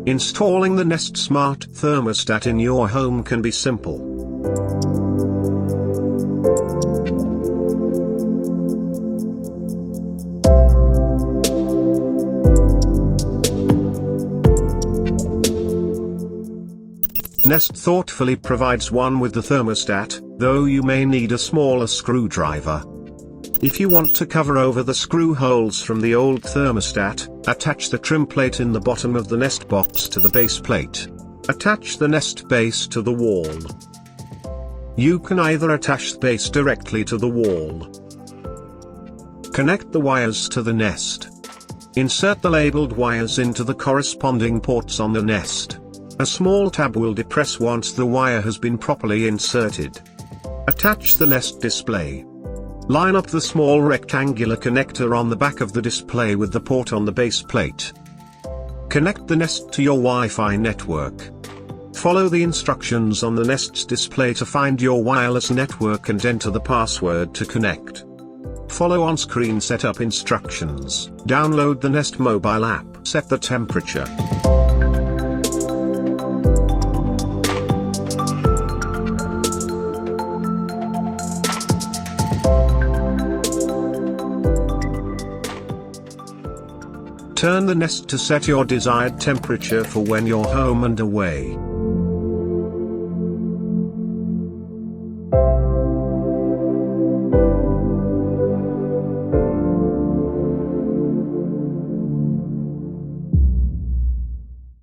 Installing the Nest Smart Thermostat in your home can be simple. Nest thoughtfully provides one with the thermostat, though you may need a smaller screwdriver. If you want to cover over the screw holes from the old thermostat, attach the trim plate in the bottom of the Nest box to the base plate. Attach the Nest base to the wall. You can either attach the base directly to the wall. Connect the wires to the Nest. Insert the labeled wires into the corresponding ports on the Nest. A small tab will depress once the wire has been properly inserted. Attach the Nest display. Line up the small rectangular connector on the back of the display with the port on the base plate. Connect the Nest to your Wi-Fi network. Follow the instructions on the Nest's display to find your wireless network and enter the password to connect. Follow on-screen setup instructions. Download the Nest mobile app. Set the temperature. Turn the Nest to set your desired temperature for when you're home and away.